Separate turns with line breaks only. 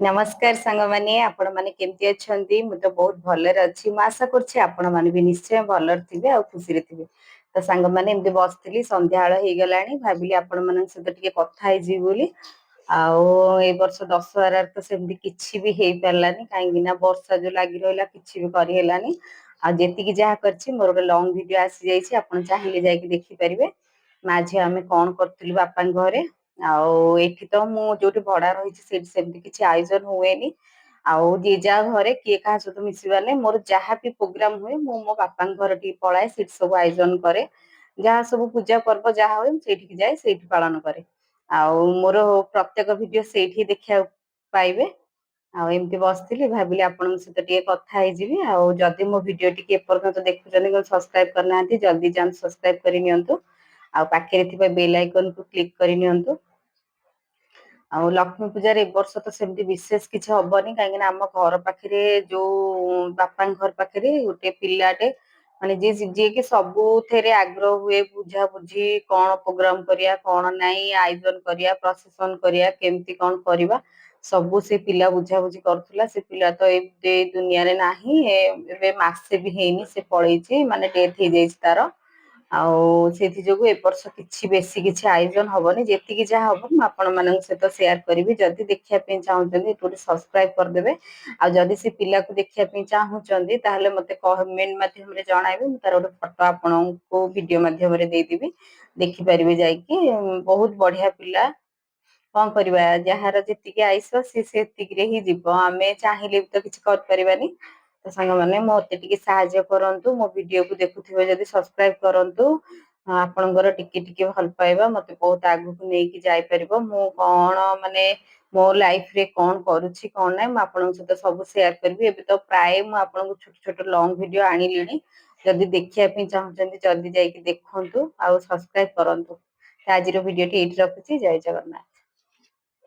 नमस्कार सांग माने आपण माने केमती अछंती मु तो बहुत भलर अछि म आशा करछि आपण माने भी निश्चय भलर थिबे आ खुशी रे थिबे त सांग माने एमती बसथिली संध्याळ हे गलाणी भाबिली आपण मानन सहित टिके कथा हे जी बोली आउ ए वर्ष दशहरा तो सेमती किछि भी हेई परलानी काहे बिना वर्षा जो लागी रहला किछि भी करि हेलानी आ जेति कि जहा करछि मोर लॉन्ग वीडियो आसी जाइछि आपण चाहिले जाय कि देखि परिबे माझे आमे कोन करथिलु बापा घरे आउ एठी तो मु जोटी भडा रहिछि सेमती किछि आयोजन हुएनी आउ जे जा घरे किए कहा सहित मिसिबार नै मोर जहा भी प्रोग्राम हुए मु मो बापा घर टी पळाए सेठ सब आयोजन करे जहा सब पूजा पर्व जहा होय सेठी जाय सेठी पालन करे आउ मोर प्रत्येक वीडियो सेठी देखिया पाइबे आ एमती बसथिली भाबिली आपन सहित टिके कथा हे जिवि आ जदी मो वीडियो टिके एपर्यंत देखुचनी सब्सक्राइब करनांती जल्दी जान सब्सक्राइब करि नियंतु आ पाखे थिबा बेल आइकन को क्लिक करि नियंतु आ लक्ष्मी पूजा रे वर्ष तो सेमती विशेष किछि हबनी काहे कि हम घर पाखरे जो बापा घर पाखरे गोटे पिलाटे माने जे कि सबु थेरे आग्रह हुए बुझा बुझी कोन प्रोग्राम करिया कोन नाही आयोजन करिया प्रशासन करिया केमती कोन करबा सबु से पिला बुझा बुझी करथुला से पिला तो ए दुनिया रे नाही एबे मासे भी हेनी से पळेछि माने डेथ हे जेछि तार आउ सेथि जोगु ए वर्ष किछि बेसी किछि आयोजन हबनी जेति कि जा हबो म आपण मानन सहित शेयर करिवि जदी देखिया पे चाहउछन्ती टोटे सब्सक्राइब कर देबे आ जदी से पिला को देखिया पे चाहउछन्ती ताहले मते कमेंट माध्यम रे जणाइबे म तार ओटे फोटो आपण को वीडियो माध्यम रे देई देबी देखि परिबे जाय कि बहुत बढ़िया पिला कोन करबा जहार जेति कि आइसो से सेति रे ही जीवो आमे चाहिले तो किछि कर परिबानी तो संग माने मोते टिके सहाय्य करंतु मो वीडियो को देखुथिबे जदी सब्सक्राइब करंतु आपनकर टिके टिके भल पाइबा मते बहुत आगु को नेकी जाय परिबो मु कोन माने मो लाइफ रे कोन करूछि कोन नै म आपन सहित सब शेयर करबी एबे तो प्राय म आपन को छोट छोट लॉन्ग वीडियो आनी लेनी जदी देखिया पे चाहउछन्ती जल्दी जाय कि देखंतु आ सब्सक्राइब करंतु आजिरो वीडियो टी एठी रखुछि जय जगन्नाथ।